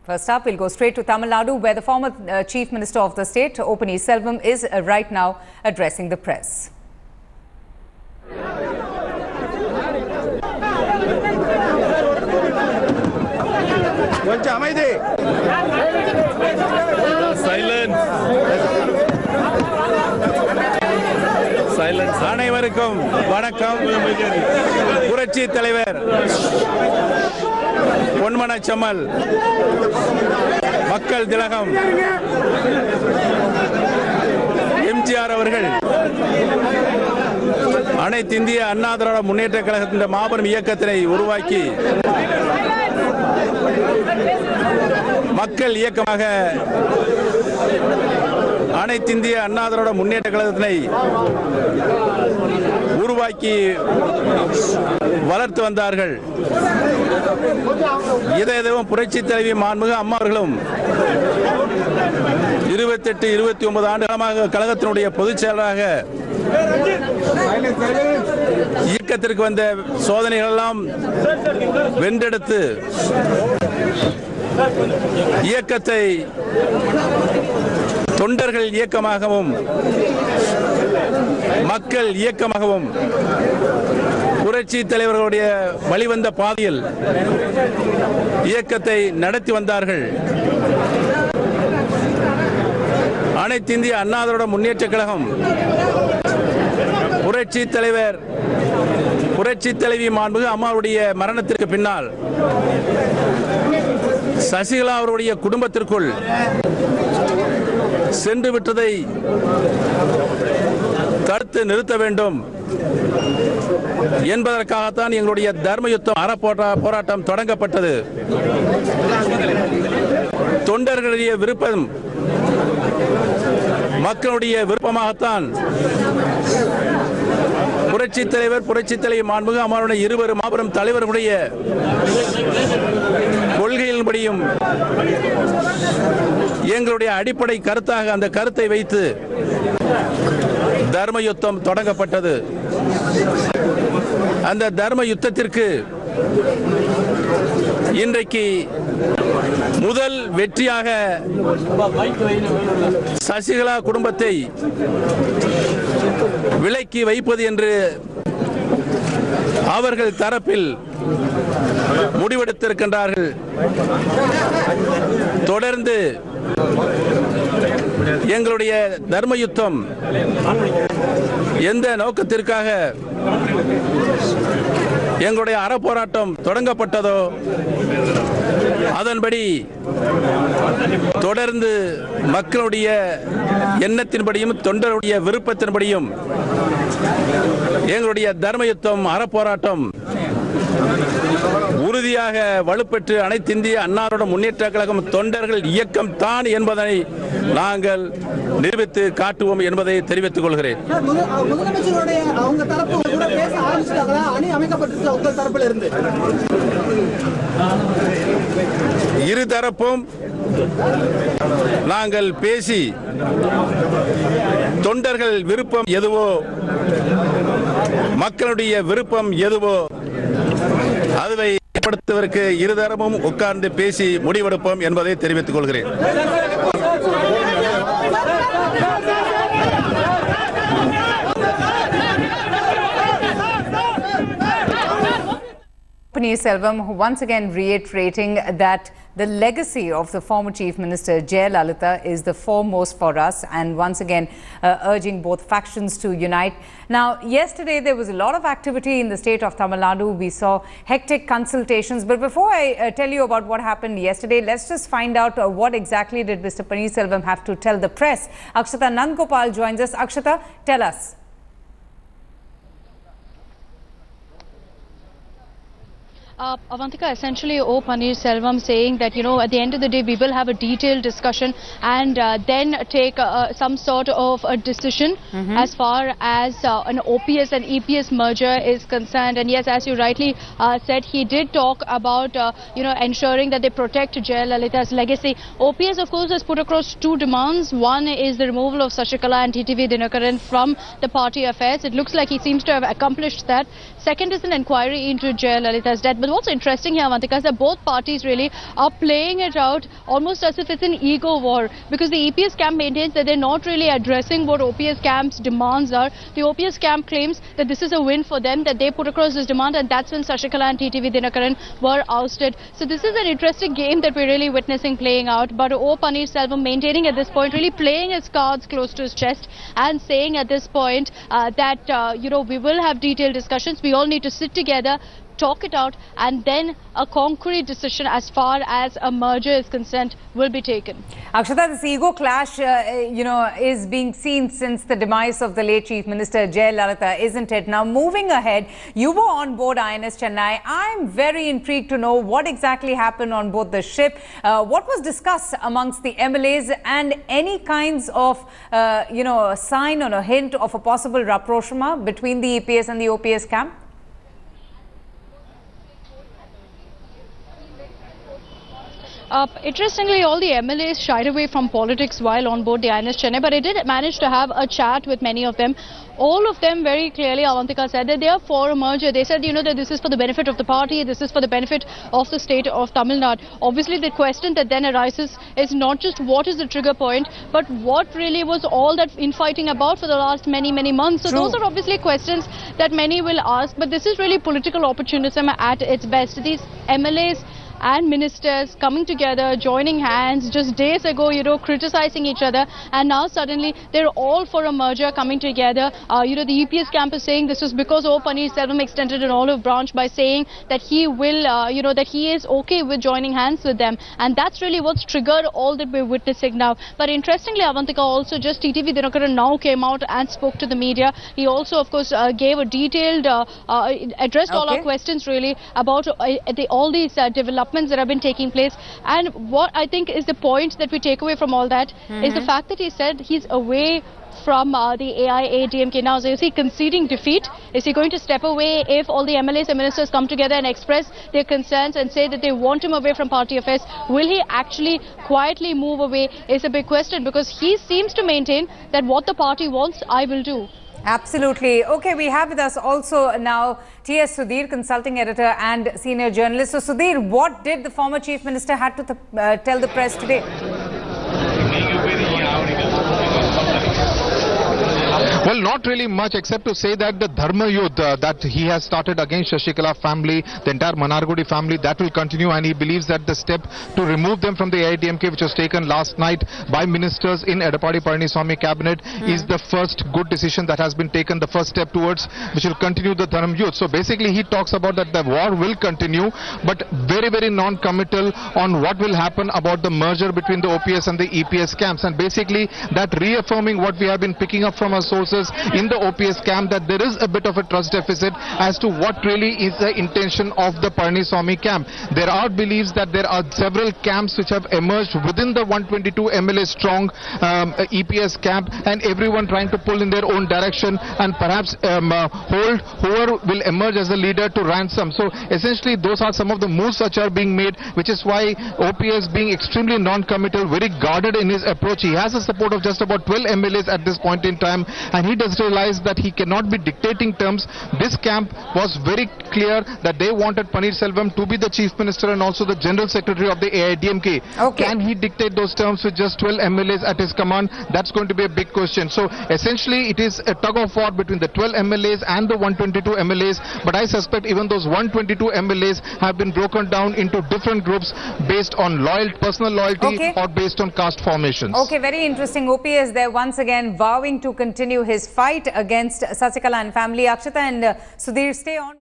First up, we'll go straight to Tamil Nadu, where the former Chief Minister of the state, Panneerselvam, is right now addressing the press. Silence. அனைவருக்கும் வணக்கம். புரட்சி தலைவர் பொன்மனச்செம்மல் மக்கள் திலகம் எம்ஜிஆர் அவர்கள் அனைத்து இந்திய அண்ணா திராவிட முன்னேற்ற கழகத்தின் மாபெரும் இயக்கத்தினை உருவாக்கி மக்கள் இயக்கமாக அனைத்து இந்திய அண்ணா திராவிட முன்னேற்ற கழகத்தினை உருவாக்கி வளர்த்து வந்தார்கள். இதேதும் புரட்சி தலைவி மாண்புமிகு அம்மா அவர்களும் 28-29 ஆண்டுகாலமாக கழகத்தினுடைய பொதுச் செயலராக இயக்கத்திற்கு வந்த சோதனைகள் எல்லாம் வென்றெடுத்து இயக்கத்தை தொண்டர்கள் இயக்கமாகவும் மக்கள் இயக்கமாகவும் புரட்சி தலைவர்களுடைய வழிவந்த பாதையில் இயக்கத்தை நடத்தி வந்தார்கள். அனைத்து இந்திய அண்ணா திராவிட முன்னேற்ற கழகம் புரட்சி தலைவி மாண்புமிகு அம்மாவுடைய மரணத்திற்கு பின்னால் சசிகலா அவருடைய குடும்பத்திற்குள் சென்று விட்டதை தடுத்து நிறுத்த வேண்டும் என்பதற்காகத்தான் எங்களுடைய தர்மயுத்தம் போராட்டம் தொடங்கப்பட்டது. தொண்டர்களுடைய விருப்பம் மக்களுடைய விருப்பமாகத்தான் புரட்சி தலைவி மாண்புமிகு அம்மாவுடைய இருவரும் மாபெரும் தலைவர்களுடைய கொள்கையின்படியும் எங்களுடைய அடிப்படை கருத்தாக அந்த கருத்தை வைத்து தர்ம யுத்தம் தொடங்கப்பட்டது. அந்த தர்ம யுத்தத்திற்கு இன்றைக்கு முதல் வெற்றியாக சசிகலா குடும்பத்தை விலக்கி வைப்பது என்று அவர்கள் தரப்பில் முடிவெடுத்திருக்கின்றார்கள். தொடர்ந்து எங்களுடைய தர்ம யுத்தம் எந்த நோக்கத்திற்காக எங்களுடைய அறப்போராட்டம் தொடங்கப்பட்டதோ அதன்படி தொடர்ந்து மக்களுடைய எண்ணத்தின்படியும் தொண்டருடைய விருப்பத்தின்படியும் எங்களுடைய தர்ம யுத்தம் அறப்போராட்டம் உறுதியாக வலுப்பெற்று அனைத்து இந்திய அண்ணா திராவிட முன்னேற்ற கழகம் தொண்டர்கள் இயக்கம் தான் என்பதை நாங்கள் நிரூபித்து காட்டுவோம் என்பதை தெரிவித்துக் கொள்கிறேன். இருதரப்பும் நாங்கள் பேசி தொண்டர்கள் விருப்பம் எதுவோ மக்களுடைய விருப்பம் எதுவோ அதுவை ஏற்படுத்துவதற்கு இருதரப்பும் உட்கார்ந்து பேசி முடிவெடுப்போம் என்பதை தெரிவித்துக் கொள்கிறேன். Panneerselvam, once again reiterating that the legacy of the former Chief Minister Jayalalitha is the foremost for us, and once again urging both factions to unite. Now, yesterday there was a lot of activity in the state of Tamil Nadu. We saw hectic consultations. But before I tell you about what happened yesterday, let's just find out what exactly did Mr. Panneerselvam have to tell the press. Akshata Nandgopal joins us. Akshata, tell us. Avantika, essentially, Panneerselvam saying that, you know, at the end of the day, we will have a detailed discussion and then take some sort of a decision as far as an OPS and EPS merger is concerned. And yes, as you rightly said, he did talk about, you know, ensuring that they protect Jayalalitha's legacy. OPS, of course, has put across two demands. One is the removal of Sashikala and TTV Dinakaran from the party affairs. It looks like he seems to have accomplished that. Second is an inquiry into Jayalalitha's death. But what's interesting here, Avantika, is that both parties really are playing it out almost as if it's an ego war, because the EPS camp maintains that they're not really addressing what OPS camp's demands are. The OPS camp claims that this is a win for them, that they put across this demand, and that's when Shashikala and TTV Dinakaran were ousted. So this is an interesting game that we're really witnessing playing out. But O. Panneerselvam maintaining at this point, really playing his cards close to his chest and saying at this point that, you know, we will have detailed discussions. We all need to sit together, talk it out, and then a concrete decision as far as a merger is concerned will be taken. Akshata, this ego clash, you know, is being seen since the demise of the late Chief Minister Jayalalitha, isn't it? Now, moving ahead, you were on board INS Chennai. I'm very intrigued to know what exactly happened on board the ship. What was discussed amongst the MLAs, and any kinds of, you know, a sign or a hint of a possible rapprochement between the EPS and the OPS camp? Interestingly, all the MLAs shied away from politics while on board the INS Chennai, but I did manage to have a chat with many of them. All of them very clearly, Avantika, said that they are for a merger. They said, you know, that this is for the benefit of the party, this is for the benefit of the state of Tamil Nadu. Obviously, the question that then arises is not just what is the trigger point, but what really was all that infighting about for the last many months. So those are obviously questions that many will ask, but this is really political opportunism at its best. These MLAs and ministers coming together, joining hands just days ago, you know, criticizing each other, and now suddenly they're all for a merger coming together. You know, the EPS camp is saying this was because O. Panneerselvam extended an olive branch by saying that he will, you know, that he is okay with joining hands with them, and that's really what's triggered all that we're witnessing now. But interestingly, Avantika, also just TTV Dinakaran now came out and spoke to the media. He also, of course, gave a detailed, addressed all our questions really about all these developments that have been taking place. And what I think is the point that we take away from all that is the fact that he said he's away from the AIADMK now. So is he conceding defeat? Is he going to step away if all the MLAs and ministers come together and express their concerns and say that they want him away from party affairs? Will he actually quietly move away is a big question, because he seems to maintain that what the party wants, I will do. Absolutely. Okay, we have with us also now T.S. Sudhir, consulting editor and senior journalist. So Sudhir, what did the former Chief Minister have to tell the press today? Well, not really much, except to say that the Dharma Yudh that he has started against Shashikala family, the entire Mannargudi family, that will continue, and he believes that the step to remove them from the AIADMK, which was taken last night by ministers in Edappadi Palaniswamy cabinet, is the first good decision that has been taken, the first step towards which will continue the Dharma Yudh. So basically he talks about that the war will continue, but very non-committal on what will happen about the merger between the OPS and the EPS camps, and basically that reaffirming what we have been picking up from our sources in the OPS camp, that there is a bit of a trust deficit as to what really is the intention of the Palaniswamy camp. There are beliefs that there are several camps which have emerged within the 122 MLA strong EPS camp, and everyone trying to pull in their own direction and perhaps hold whoever will emerge as a leader to ransom. So essentially those are some of the moves which are being made, which is why OPS being extremely non-committal, very guarded in his approach. He has the support of just about 12 MLAs at this point in time, and he does realize that he cannot be dictating terms. This camp was very clear that they wanted Panneerselvam to be the Chief Minister and also the General Secretary of the AIADMK. Okay. Can he dictate those terms with just 12 MLAs at his command? That's going to be a big question. So essentially it is a tug of war between the 12 MLAs and the 122 MLAs, but I suspect even those 122 MLAs have been broken down into different groups based on personal loyalty or based on caste formations. Okay, very interesting. OPS there once again vowing to continue his fight against Shashikala and family. Akshata and Sudhir, stay on.